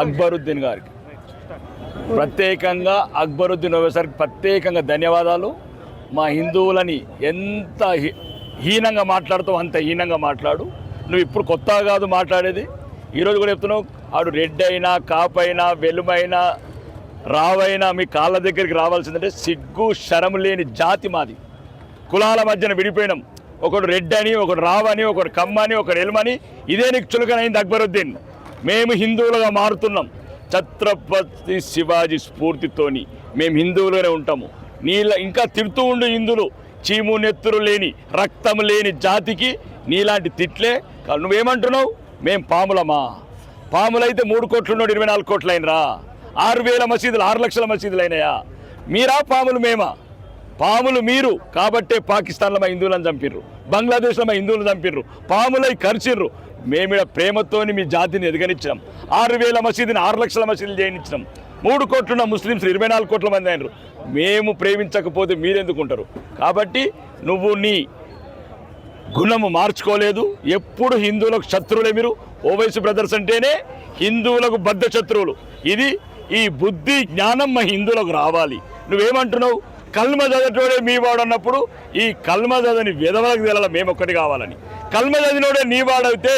అక్బరుద్దీన్ గారికి ప్రత్యేకంగా అక్బరుద్దీన్ ఓవైసీకి ప్రత్యేకంగా ధన్యవాదాలు. మా హిందువులని ఎంత హీనంగా మాట్లాడుతావు అంత హీనంగా మాట్లాడు. నువ్వు ఇప్పుడు కొత్తగా కాదు మాట్లాడేది, ఈరోజు కూడా చెప్తున్నావు. ఆడు రెడ్డి అయినా కాపైనా వెలుమైనా రావైనా మీ కాళ్ళ దగ్గరికి రావాల్సిందంటే సిగ్గు శరం లేని జాతి మాది. కులాల మధ్యన విడిపోయినాం. ఒకడు రెడ్డి అని, ఒకడు రావని, ఒకడు కమ్మని, ఒకడు ఎలుమని. ఇదే నీకు చులకనైంది అక్బరుద్దీన్. మేము హిందువులుగా మారుతున్నాం. ఛత్రపతి శివాజీ స్ఫూర్తితోని మేము హిందువులుగానే ఉంటాము. ఇంకా తిడుతూ ఉండు హిందువులు, చీము నెత్తురు లేని రక్తం లేని జాతికి నీలాంటి తిట్లే. నువ్వేమంటున్నావు? మేము పాములమా? పాములైతే 3 కోట్లు 24 కోట్లు అయినరా? 6,000 మసీదులు 6 లక్షల మసీదులు అయినాయా? మీరా పాములు మేమా? పాములు మీరు కాబట్టే పాకిస్తాన్లో మా హిందువులను చంపిర్రు, బంగ్లాదేశ్లో మా హిందువులు చంపిర్రు, పాములై కరిచిర్రు. మేమిడ ప్రేమతోని మీ జాతిని ఎదగనిచ్చినాం. 6,000 మసీదుని 6 లక్షల మసీదులు చేయనిచ్చినాం. 3 కోట్లున్న ముస్లిమ్స్ 24 కోట్ల మంది అయినరు. మేము ప్రేమించకపోతే మీరెందుకుంటారు? కాబట్టి నువ్వు నీ గుణము మార్చుకోలేదు. ఎప్పుడు హిందువులకు శత్రువులే మీరు. ఓవైసీ బ్రదర్స్ అంటేనే హిందువులకు బద్ధ శత్రువులు. ఈ బుద్ధి జ్ఞానం మా హిందువులకు రావాలి. నువ్వేమంటున్నావు? కల్మ చదవటోడే మీ వాడు అన్నప్పుడు ఈ కల్మ చదని విధవలకు తెలాల మేము ఒక్కటి కావాలని. కల్మ చదివినోడే నీ వాడైతే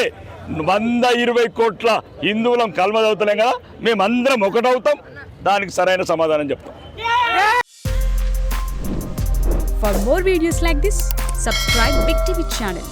120 కోట్ల హిందువులం కల్మ చదువుతలేం కదా, మేమందరం ఒకటవుతాం. దానికి సరైన సమాధానం చెప్తాం. For more videos like this, subscribe Big TV channel.